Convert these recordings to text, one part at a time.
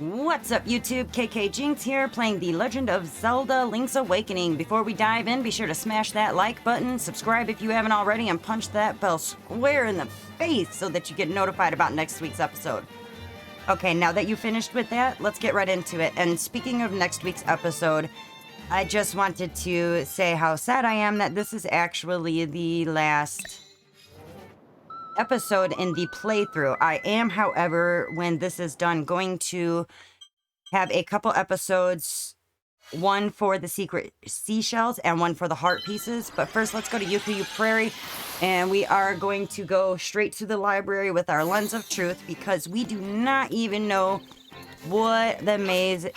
What's up, YouTube? KKJinxx here, playing The Legend of Zelda Link's Awakening. Before we dive in, be sure to smash that like button, subscribe if you haven't already, and punch that bell square in the face so that you get notified about next week's episode. Okay, now that you finished with that, let's get right into it. And speaking of next week's episode, I just wanted to say how sad I am that this is actually the last episode in the playthrough. I am, however, when this is done, going to have a couple episodes, one for the secret seashells and one for the heart pieces. But first, let's go to Yukuyu Prairie, and we are going to go straight to the library with our lens of truth because we do not even know what the maze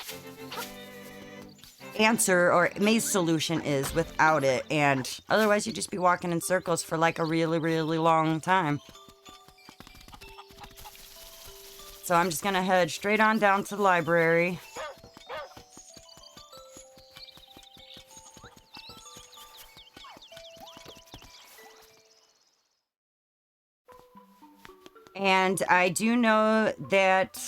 answer or maze solution is without it, and otherwise you'd just be walking in circles for like a really long time. So I'm just gonna head straight on down to the library. And I do know that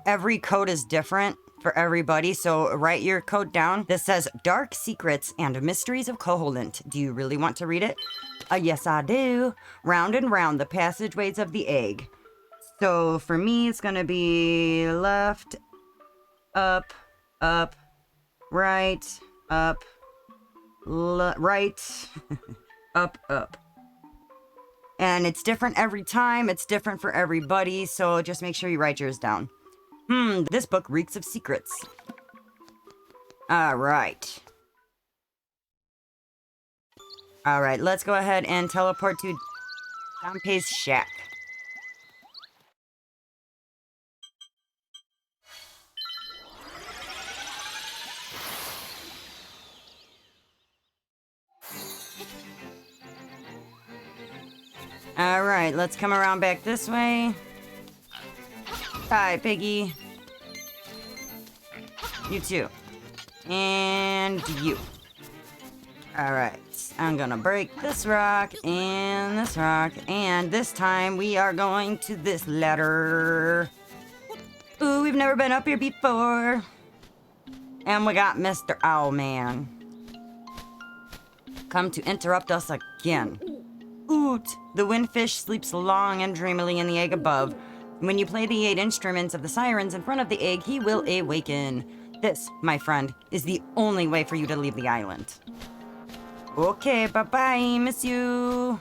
every code is different for everybody, so write your code down. This says, Dark Secrets and Mysteries of Koholint. Do you really want to read it? Yes, I do. Round and round the passageways of the egg. So for me, it's gonna be left, up, up, right, up, right, up, up. And it's different every time. It's different for everybody. So just make sure you write yours down. This book reeks of secrets. All right. All right, let's go ahead and teleport to Dampé's shack. All right, let's come around back this way. Hi, piggy. You too. And you. All right, I'm gonna break this rock and this rock. And this time we are going to this ladder. Ooh, we've never been up here before. And we got Mr. Owlman. Come to interrupt us again. Oot! The windfish sleeps long and dreamily in the egg above. When you play the 8 instruments of the sirens in front of the egg, he will awaken. This, my friend, is the only way for you to leave the island. Okay, bye-bye, miss you.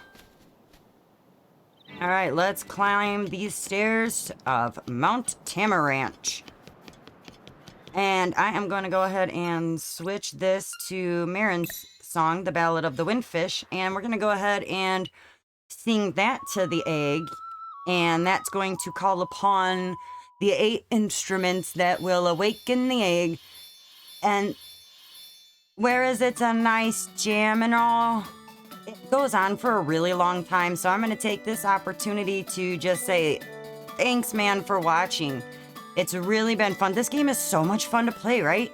Alright, let's climb these stairs of Mount Tamaranch. And I am going to go ahead and switch this to Marin's song, The Ballad of the Windfish, and we're going to go ahead and sing that to the egg, and that's going to call upon the 8 instruments that will awaken the egg. And whereas it's a nice jam and all, it goes on for a really long time, so I'm going to take this opportunity to just say thanks, man, for watching. It's really been fun. This game is so much fun to play, right?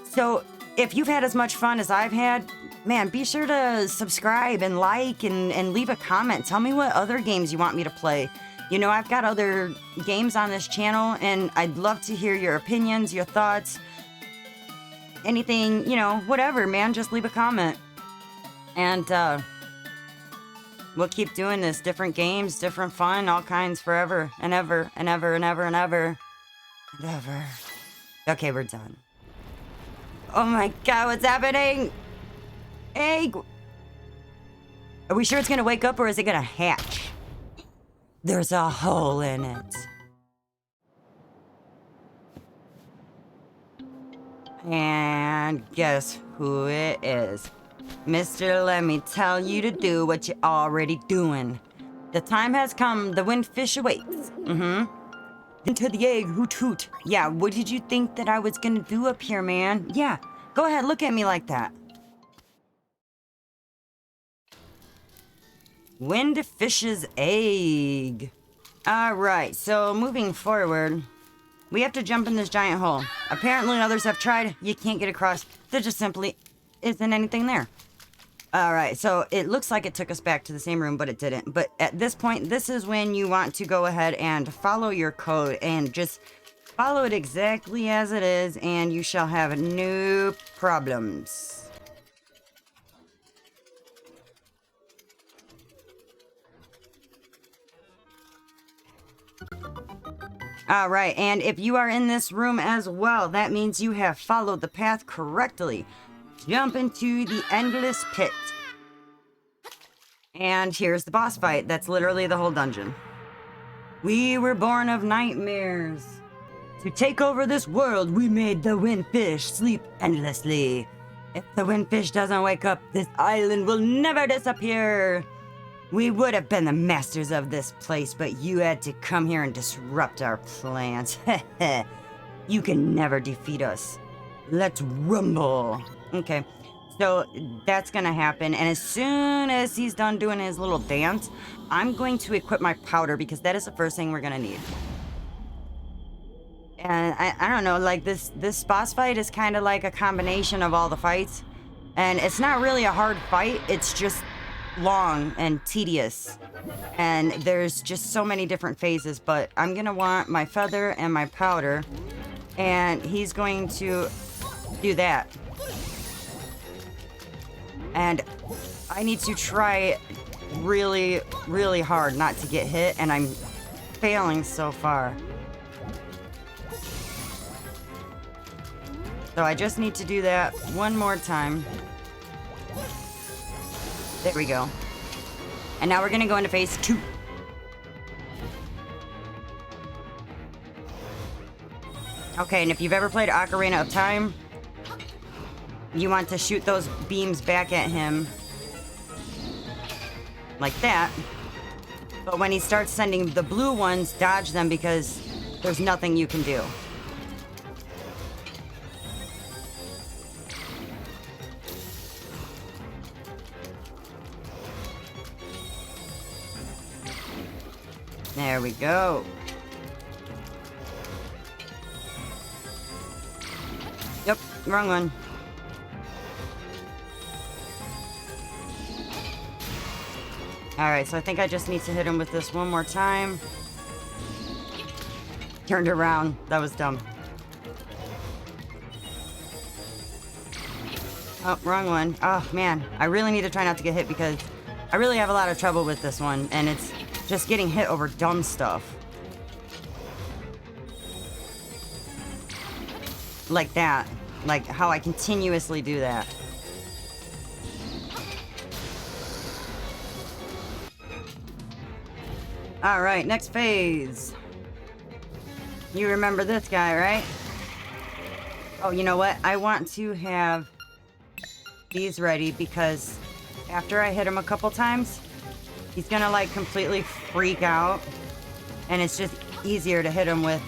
So if you've had as much fun as I've had, man, be sure to subscribe and like and leave a comment. Tell me what other games you want me to play. You know, I've got other games on this channel, and I'd love to hear your opinions, your thoughts, anything, you know, whatever, man. Just leave a comment. And we'll keep doing this. Different games, different fun, all kinds, forever and ever and ever and ever and ever and ever. Okay, we're done. Oh my god, what's happening? Egg! Are we sure it's gonna wake up, or is it gonna hatch? There's a hole in it. And guess who it is? Mister, let me tell you to do what you're already doing. The time has come, the windfish awaits. Into the egg, hoot hoot. Yeah, what did you think that I was gonna do up here, man? Yeah, go ahead, look at me like that. Windfish's egg. Alright, so moving forward, we have to jump in this giant hole. Apparently others have tried. You can't get across. There just simply isn't anything there. All right, so it looks like it took us back to the same room, but it didn't. But at this point, this is when you want to go ahead and follow your code and just follow it exactly as it is, and you shall have no problems. All right, and if you are in this room as well, that means you have followed the path correctly. Jump into the endless pit. And here's the boss fight. That's literally the whole dungeon. We were born of nightmares. To take over this world, we made the windfish sleep endlessly. If the windfish doesn't wake up, this island will never disappear. We would have been the masters of this place, but you had to come here and disrupt our plans. You can never defeat us. Let's rumble. Okay. So that's gonna happen, and as soon as he's done doing his little dance, I'm going to equip my powder because that is the first thing we're gonna need. And I don't know, like this boss fight is kind of like a combination of all the fights, and it's not really a hard fight, it's just long and tedious, and there's just so many different phases. But I'm gonna want my feather and my powder, and he's going to do that. And I need to try really, really hard not to get hit, and I'm failing so far. So I just need to do that one more time. There we go. And now we're gonna go into phase 2. Okay, and if you've ever played Ocarina of Time, you want to shoot those beams back at him like that. But when he starts sending the blue ones, dodge them because there's nothing you can do. There we go. Yep, wrong one. Alright, so I think I just need to hit him with this one more time. Turned around. That was dumb. Oh, wrong one. Oh, man. I really need to try not to get hit because I really have a lot of trouble with this one, and it's just getting hit over dumb stuff. Like that. Like how I continuously do that. Alright, next phase. You remember this guy, right? Oh, you know what? I want to have these ready because after I hit him a couple times, he's gonna like completely freak out. And it's just easier to hit him with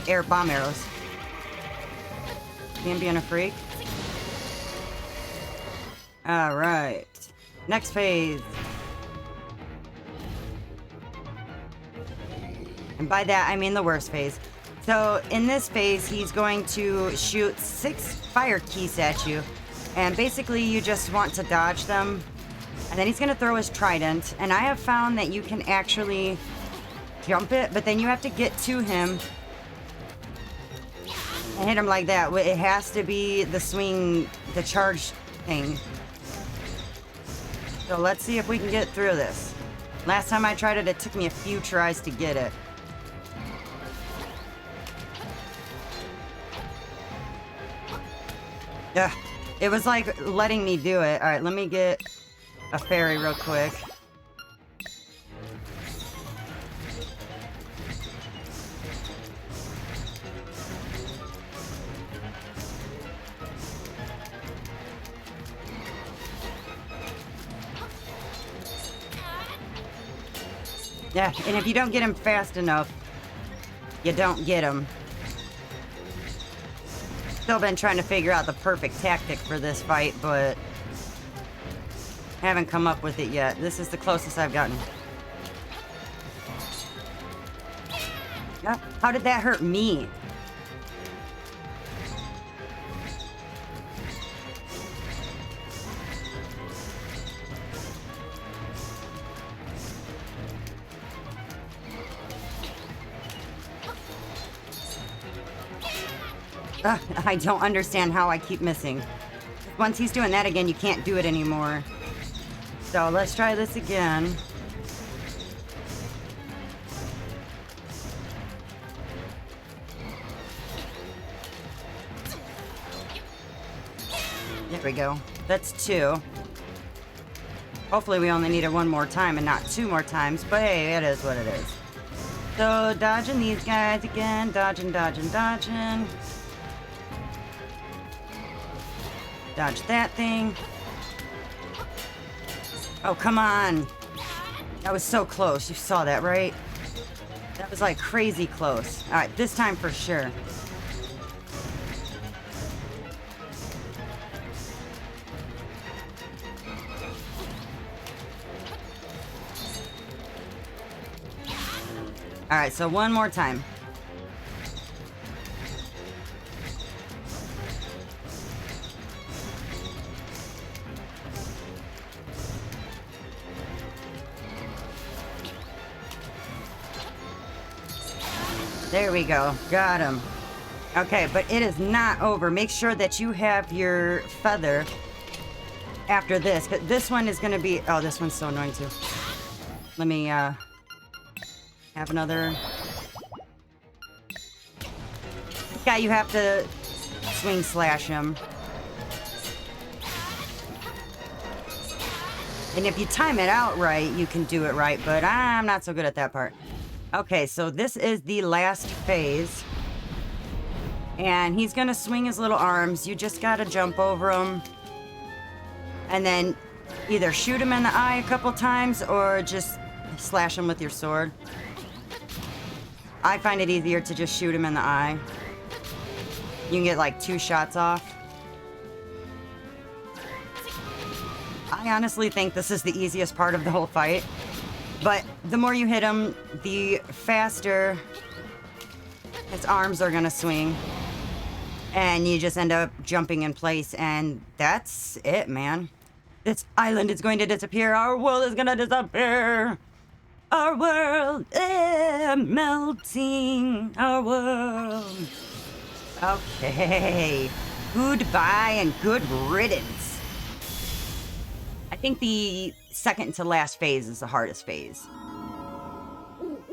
air bomb arrows. Him being a freak. Alright. Next phase. And by that, I mean the worst phase. So in this phase, he's going to shoot 6 fire keys at you. And basically, you just want to dodge them. And then he's going to throw his trident. And I have found that you can actually jump it, but then you have to get to him and hit him like that. It has to be the swing, the charge thing. So let's see if we can get through this. Last time I tried it, it took me a few tries to get it. Yeah, it was like letting me do it. All right, let me get a fairy real quick. Yeah, and if you don't get him fast enough, you don't get him. Still been trying to figure out the perfect tactic for this fight, but haven't come up with it yet. This is the closest I've gotten. Yep. How did that hurt me? I don't understand how I keep missing. Once he's doing that again, you can't do it anymore. So let's try this again. There we go. That's 2. Hopefully we only need it 1 more time and not 2 more times, but hey, it is what it is. So dodging these guys again, dodging. Dodge that thing. Oh, come on. That was so close. You saw that, right? That was like crazy close. All right, this time for sure. All right, so 1 more time. There we go. Got him. Okay, but it is not over. Make sure that you have your feather after this. But this one is going to be... Oh, this one's so annoying too. Let me have another... This guy, you have to swing slash him. And if you time it out right, you can do it right. But I'm not so good at that part. Okay, so this is the last phase. And he's gonna swing his little arms. You just gotta jump over him. And then either shoot him in the eye a couple times or just slash him with your sword. I find it easier to just shoot him in the eye. You can get like 2 shots off. I honestly think this is the easiest part of the whole fight. But the more you hit him, the faster his arms are gonna swing. And you just end up jumping in place, and that's it, man. This island is going to disappear. Our world is gonna disappear. Our world is melting. Our world. Okay. Goodbye and good riddance. I think the second to last phase is the hardest phase.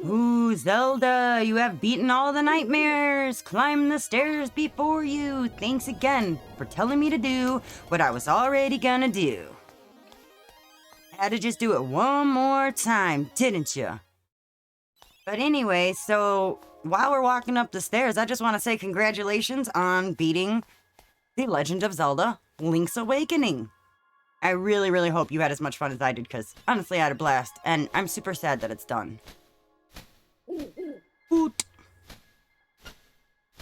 Ooh, Zelda, you have beaten all the nightmares. Climb the stairs before you. Thanks again for telling me to do what I was already gonna do. Had to just do it 1 more time, didn't you? But anyway, so while we're walking up the stairs, I just want to say congratulations on beating The Legend of Zelda: Link's Awakening. I really, really hope you had as much fun as I did, because honestly, I had a blast, and I'm super sad that it's done. Hoot.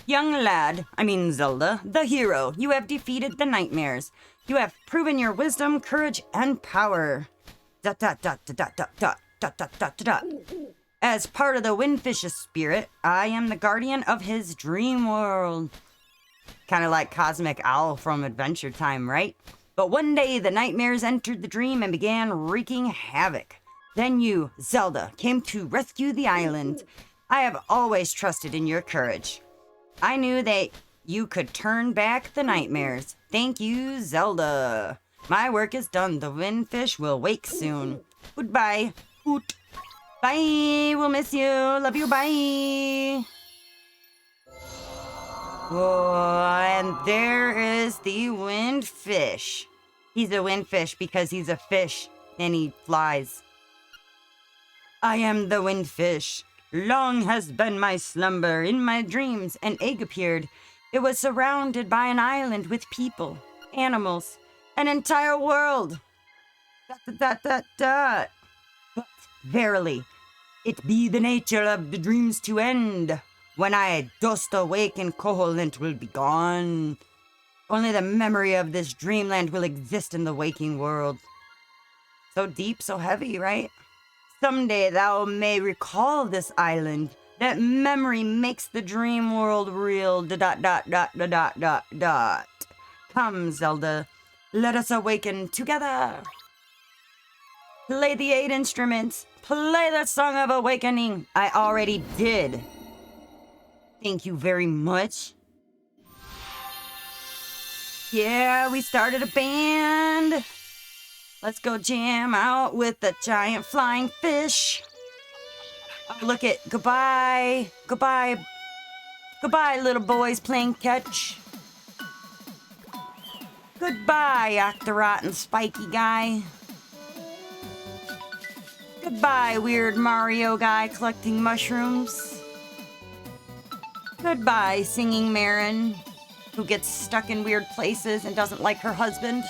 Young lad, I mean Zelda, the hero, you have defeated the nightmares. You have proven your wisdom, courage, and power. Dot, dot, dot, dot, dot, dot, dot, dot, dot, dot, dot. As part of the Windfish's spirit, I am the guardian of his dream world. Kind of like Cosmic Owl from Adventure Time, right? But one day, the nightmares entered the dream and began wreaking havoc. Then you, Zelda, came to rescue the island. I have always trusted in your courage. I knew that you could turn back the nightmares. Thank you, Zelda. My work is done. The Windfish will wake soon. Goodbye. Hoot. Bye. We'll miss you. Love you. Bye. Oh, and there is the Windfish. He's a Windfish because he's a fish and he flies. I am the Windfish. Long has been my slumber. In my dreams, an egg appeared. It was surrounded by an island with people, animals, an entire world. Dot, dot, dot, dot. But verily, it be the nature of the dreams to end. When I dost awaken, Koholint will be gone. Only the memory of this dreamland will exist in the waking world. So deep, so heavy, right? Someday thou may recall this island. That memory makes the dream world real. Dot, dot, dot, dot, dot, dot, dot. Come, Zelda. Let us awaken together. Play the 8 instruments. Play the Song of Awakening. I already did. Thank you very much. Yeah, we started a band. Let's go jam out with the giant flying fish. Oh, look at, goodbye, goodbye, goodbye, little boys playing catch. Goodbye, Octorot and Spiky guy. Goodbye, weird Mario guy collecting mushrooms. Goodbye, singing Marin, who gets stuck in weird places and doesn't like her husband.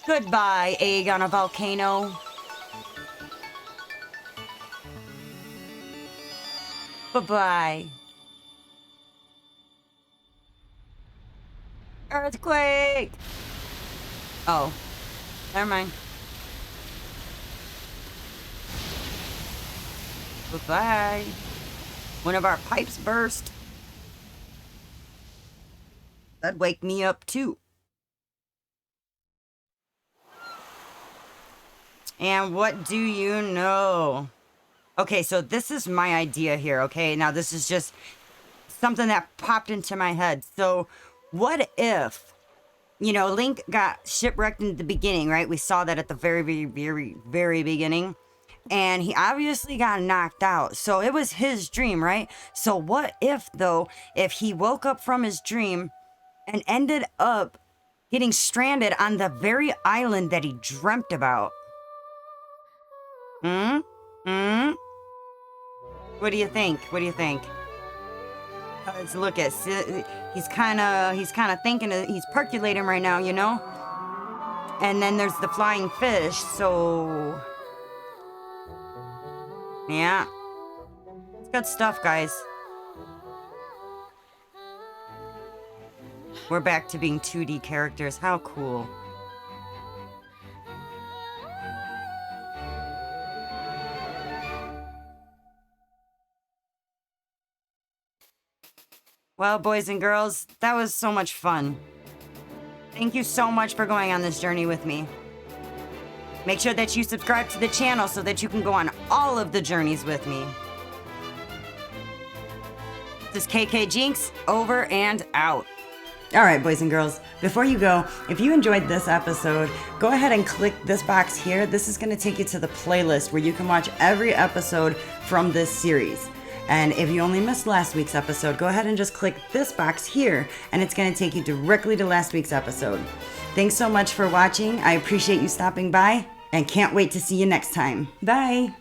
Goodbye, egg on a volcano. Bye-bye. Earthquake! Oh, never mind. Bye-bye. One of our pipes burst. That'd wake me up too. And what do you know? Okay, so this is my idea here, okay? Now, this is just something that popped into my head. So, what if, you know, Link got shipwrecked in the beginning, right? We saw that at the very, very, very, very beginning. And he obviously got knocked out. So, it was his dream, right? So, what if, though, if he woke up from his dream and ended up getting stranded on the very island that he dreamt about? What do you think? What do you think? Let's look at, he's kind of thinking, he's percolating right now, you know? And then there's the flying fish, so yeah. It's good stuff, guys. We're back to being 2D characters. How cool. Well, boys and girls, that was so much fun. Thank you so much for going on this journey with me. Make sure that you subscribe to the channel so that you can go on all of the journeys with me. This is KKJinxx, over and out. Alright, boys and girls, before you go, if you enjoyed this episode, go ahead and click this box here. This is going to take you to the playlist where you can watch every episode from this series. And if you only missed last week's episode, go ahead and just click this box here, and it's going to take you directly to last week's episode. Thanks so much for watching. I appreciate you stopping by, and can't wait to see you next time. Bye!